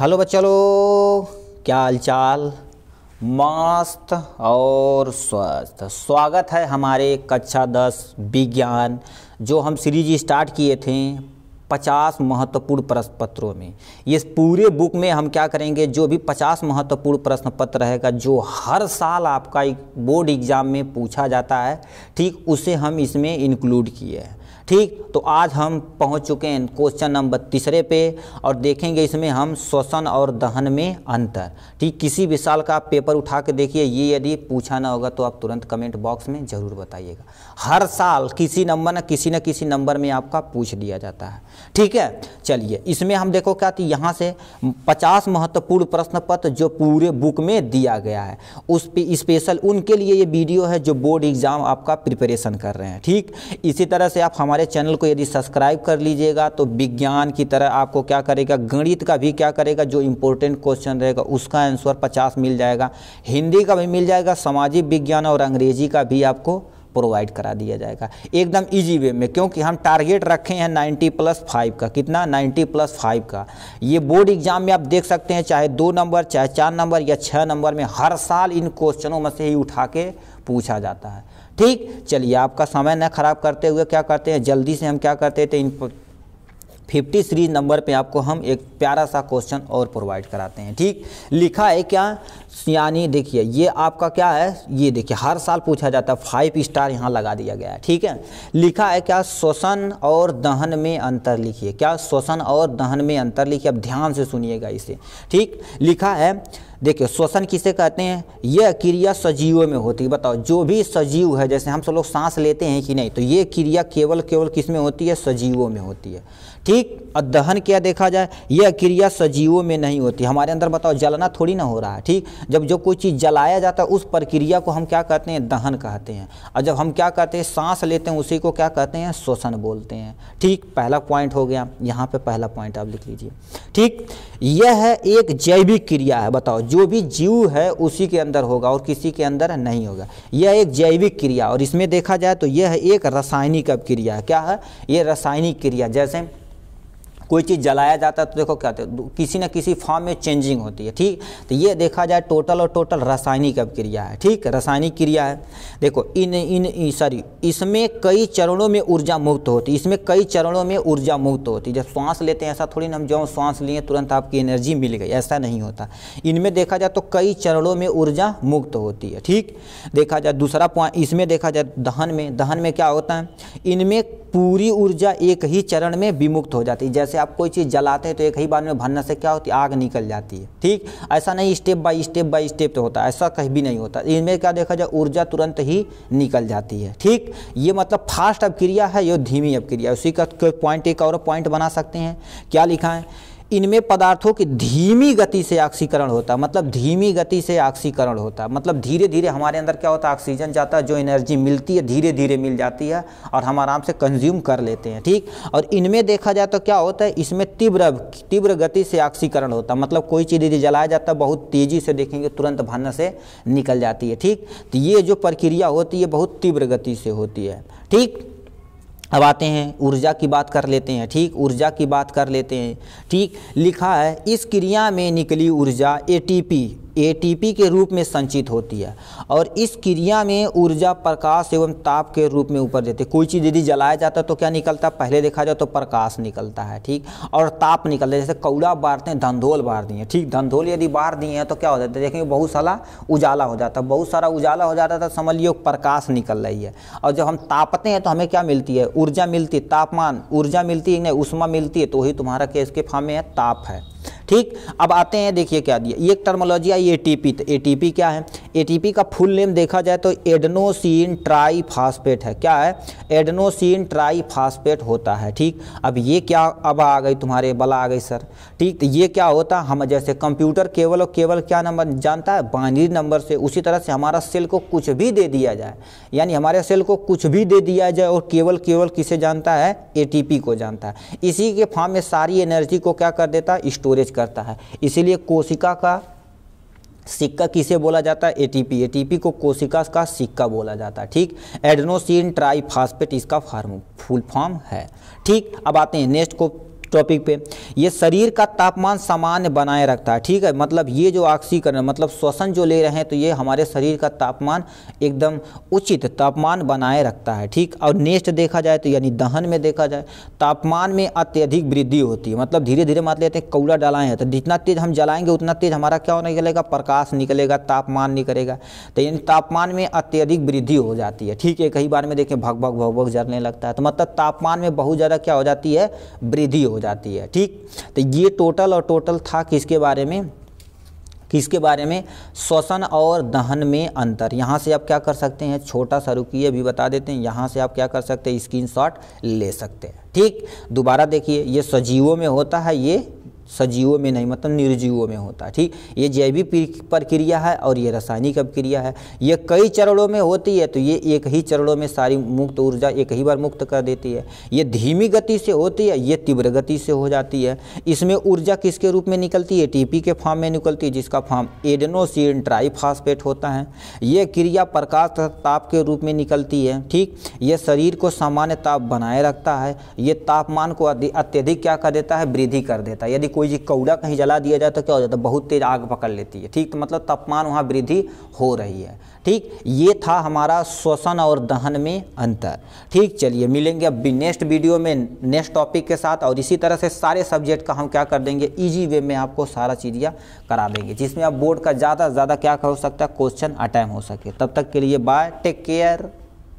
Hello बच्चों, क्या हाल चाल। मस्त और स्वस्थ। स्वागत है हमारे कक्षा 10 विज्ञान जो हम सीरीज स्टार्ट किए थे 50 महत्वपूर्ण प्रश्न पत्रों में। ये पूरे बुक में हम क्या करेंगे, जो भी 50 महत्वपूर्ण प्रश्न पत्र रहेगा जो हर साल आपका बोर्ड एग्जाम में पूछा जाता है, ठीक, उसे हम इसमें इंक्लूड किए हैं। ठीक, तो आज हम पहुंच चुके हैं क्वेश्चन नंबर 3 पे और देखेंगे इसमें हम श्वसन और दहन में अंतर। ठीक, किसी भी साल का आप पेपर उठा के देखिए, ये यदि पूछा ना होगा तो आप तुरंत कमेंट बॉक्स में ज़रूर बताइएगा। हर साल किसी न किसी नंबर में आपका पूछ लिया जाता है। ठीक है, चलिए इसमें हम देखो क्या थी, यहाँ से 50 महत्वपूर्ण प्रश्न पत्र जो पूरे बुक में दिया गया है, उस पे स्पेशल उनके लिए ये वीडियो है जो बोर्ड एग्जाम आपका प्रिपरेशन कर रहे हैं। ठीक, इसी तरह से आप हमारे चैनल को यदि सब्सक्राइब कर लीजिएगा तो विज्ञान की तरह आपको क्या करेगा, गणित का भी क्या करेगा, जो इंपॉर्टेंट क्वेश्चन रहेगा उसका आंसर 50 मिल जाएगा, हिंदी का भी मिल जाएगा, सामाजिक विज्ञान और अंग्रेजी का भी आपको प्रोवाइड करा दिया जाएगा एकदम इजी वे में, क्योंकि हम टारगेट रखे हैं 90+5 का। कितना? 90+5 का। ये बोर्ड एग्जाम में आप देख सकते हैं, चाहे 2 नंबर, चाहे 4 नंबर या 6 नंबर में हर साल इन क्वेश्चनों में से ही उठा के पूछा जाता है। ठीक, चलिए आपका समय न खराब करते हुए क्या करते हैं, जल्दी से हम क्या करते थे, इन 50 सीरीज नंबर पे आपको हम एक प्यारा सा क्वेश्चन और प्रोवाइड कराते हैं। ठीक, लिखा है क्या, यानी देखिए ये आपका क्या है, ये देखिए हर साल पूछा जाता है, 5 स्टार यहाँ लगा दिया गया है। ठीक है, लिखा है क्या, श्वसन और दहन में अंतर लिखिए। क्या? श्वसन और दहन में अंतर लिखिए। अब ध्यान से सुनिएगा इसे। ठीक, लिखा है, देखिए श्वसन किसे कहते हैं, यह क्रिया सजीवों में होती है। बताओ, जो भी सजीव है, जैसे हम सब लोग सांस लेते हैं कि नहीं, तो ये क्रिया केवल किस में होती है, सजीवों में होती है। ठीक, और दहन क्या देखा जाए, यह क्रिया सजीवों में नहीं होती। हमारे अंदर बताओ जलना थोड़ी ना हो रहा है। ठीक, जब जो कोई चीज़ जलाया जाता है उस प्रक्रिया को हम क्या कहते हैं, दहन कहते हैं। और जब हम क्या कहते हैं, सांस लेते हैं, उसी को क्या कहते हैं, श्वसन बोलते हैं। ठीक, पहला पॉइंट हो गया, यहाँ पे पहला पॉइंट आप लिख लीजिए। ठीक, यह है एक जैविक क्रिया है। बताओ, जो भी जीव है उसी के अंदर होगा और किसी के अंदर नहीं होगा। यह एक जैविक क्रिया, और इसमें देखा जाए तो यह एक रासायनिक क्रिया है। क्या है ये? रासायनिक क्रिया। जैसे कोई चीज़ जलाया जाता है तो देखो क्या होता है, किसी न किसी फॉर्म में चेंजिंग होती है। ठीक, तो ये देखा जाए टोटल रासायनिक क्रिया है। ठीक, रासायनिक क्रिया है। देखो इसमें कई चरणों में ऊर्जा मुक्त होती है। इसमें कई चरणों में ऊर्जा मुक्त होती है। जब श्वास लेते हैं, ऐसा थोड़ी ना हम जो श्वास लिए तुरंत आपकी एनर्जी मिल गई, ऐसा नहीं होता। इनमें देखा जाए तो कई चरणों में ऊर्जा मुक्त होती है। ठीक, देखा जाए दूसरा पॉइंट, इसमें देखा जाए दहन में क्या होता है, इनमें पूरी ऊर्जा एक ही चरण में विमुक्त हो जाती है। जैसे आप कोई चीज़ जलाते हैं तो एक ही बार में भरने से क्या होती है, आग निकल जाती है। ठीक, ऐसा नहीं स्टेप बाय स्टेप तो होता है, ऐसा कहीं भी नहीं होता। इनमें क्या देखा जाए, ऊर्जा तुरंत ही निकल जाती है। ठीक, ये मतलब फास्ट अपक्रिया है, ये धीमी अपक्रिया। उसी का पॉइंट एक और पॉइंट बना सकते हैं। क्या लिखा है, इनमें पदार्थों की धीमी गति से ऑक्सीकरण होता है। मतलब धीमी गति से ऑक्सीकरण होता है, मतलब धीरे धीरे हमारे अंदर क्या होता है, ऑक्सीजन जाता है, जो एनर्जी मिलती है धीरे धीरे मिल जाती है और हम आराम से कंज्यूम कर लेते हैं। ठीक, और इनमें देखा जाए तो क्या होता है, इसमें तीव्र गति से ऑक्सीकरण होता है। मतलब कोई चीज़ यदि जलाया जाता है, बहुत तेज़ी से देखेंगे तुरंत भरने से निकल जाती है। ठीक, तो ये जो प्रक्रिया होती है बहुत तीव्र गति से होती है। ठीक, अब आते हैं ऊर्जा की बात कर लेते हैं। ठीक, ऊर्जा की बात कर लेते हैं। ठीक, लिखा है, इस क्रिया में निकली ऊर्जा एटीपी के रूप में संचित होती है और इस क्रिया में ऊर्जा प्रकाश एवं ताप के रूप में ऊपर देती है। कोई चीज़ यदि जलाया जाता है तो क्या निकलता है, पहले देखा जाए तो प्रकाश निकलता है। ठीक, और ताप निकलता है। जैसे कौड़ा बारते हैं, धंधोल बार दिए। ठीक, धंधोल यदि बार दिए हैं तो क्या हो जाता है, देखेंगे बहुत सारा उजाला हो जाता है। बहुत सारा उजाला हो जाता है तो समझ लियो प्रकाश निकल रही है। और जब हम तापते हैं तो हमें क्या मिलती है, ऊर्जा मिलती है, तापमान ऊर्जा मिलती है, नहीं ऊष्मा मिलती है, तो वही तुम्हारा केस के फॉर्म में है, ताप है। ठीक, अब आते हैं, देखिए क्या दिया, ये एक टर्मोलॉजी है एटीपी। तो एटीपी क्या है, एटीपी का फुल नेम देखा जाए तो एडेनोसिन ट्राईफॉस्फेट है। क्या है, एडेनोसिन ट्राईफॉस्फेट होता है। ठीक, अब ये क्या, अब आ गई तुम्हारे बला आ गई सर। ठीक, तो ये क्या होता है, हम जैसे कंप्यूटर केवल और केवल क्या नंबर जानता है, बाइनरी नंबर से, उसी तरह से हमारा सेल को कुछ भी दे दिया जाए, यानी हमारे सेल को कुछ भी दे दिया जाए और केवल किसे जानता है, एटीपी को जानता है। इसी के फॉर्म में सारी एनर्जी को क्या कर देता है, स्टोरेज करता है। इसीलिए कोशिका का सिक्का किसे बोला जाता है, एटीपी। एटीपी को कोशिका का सिक्का बोला जाता है। ठीक, एडेनोसिन ट्राईफॉस्फेट इसका फुल फॉर्म है। ठीक, अब आते हैं नेक्स्ट को टॉपिक पे, ये शरीर का तापमान सामान्य बनाए रखता है। ठीक है, मतलब ये जो ऑक्सीकरण मतलब श्वसन जो ले रहे हैं तो ये हमारे शरीर का तापमान एकदम उचित तापमान बनाए रखता है। ठीक, और नेक्स्ट देखा जाए तो यानी दहन में देखा जाए तापमान में अत्यधिक वृद्धि होती है। मतलब धीरे धीरे मान लेते हैं कौड़ा डालाए हैं तो जितना तेज हम जलाएंगे उतना तेज हमारा क्या होने निकलेगा, प्रकाश निकलेगा, तापमान निकलेगा। तो यानी तापमान में अत्यधिक वृद्धि हो जाती है। ठीक है, कई बार में देखें भग भग भग भग जलने लगता है, तो मतलब तापमान में बहुत ज़्यादा क्या हो जाती है, वृद्धि हो जाती है। ठीक, तो ये टोटल था किसके बारे में, श्वसन और दहन में अंतर। यहाँ से आप क्या कर सकते हैं, छोटा सा रुकिए अभी बता देते हैं, यहाँ से आप क्या कर सकते हैं, स्क्रीनशॉट ले सकते हैं। ठीक, दोबारा देखिए, ये सजीवों में होता है, ये सजीवों में नहीं मतलब निर्जीवों में होता है। ठीक, ये जैविक प्रक्रिया है और ये रासायनिक प्रक्रिया है। ये कई चरणों में होती है, तो ये एक ही चरणों में सारी मुक्त ऊर्जा एक ही बार मुक्त कर देती है। ये धीमी गति से होती है, ये तीव्र गति से हो जाती है। इसमें ऊर्जा किसके रूप में निकलती है, एटीपी के फॉर्म में निकलती है, जिसका फॉर्म एडेनोसिन ट्राइफॉस्फेट होता है। ये क्रिया प्रकाश तथा ताप के रूप में निकलती है। ठीक, ये शरीर को सामान्य ताप बनाए रखता है। ये तापमान को अत्यधिक क्या कर देता है, वृद्धि कर देता है। यदि कोई जी कौड़ा कहीं जला दिया जाए तो क्या हो जाता है, बहुत तेज आग पकड़ लेती है। ठीक, तो मतलब तापमान वहाँ वृद्धि हो रही है। ठीक, ये था हमारा श्वसन और दहन में अंतर। ठीक, चलिए मिलेंगे अब नेक्स्ट वीडियो में नेक्स्ट टॉपिक के साथ, और इसी तरह से सारे सब्जेक्ट का हम क्या कर देंगे, इजी वे में आपको सारा चीज़ें करा देंगे, जिसमें आप बोर्ड का ज़्यादा से ज़्यादा क्या हो सकता है, क्वेश्चन अटेम्प्ट हो सके। तब तक के लिए बाय, टेक केयर।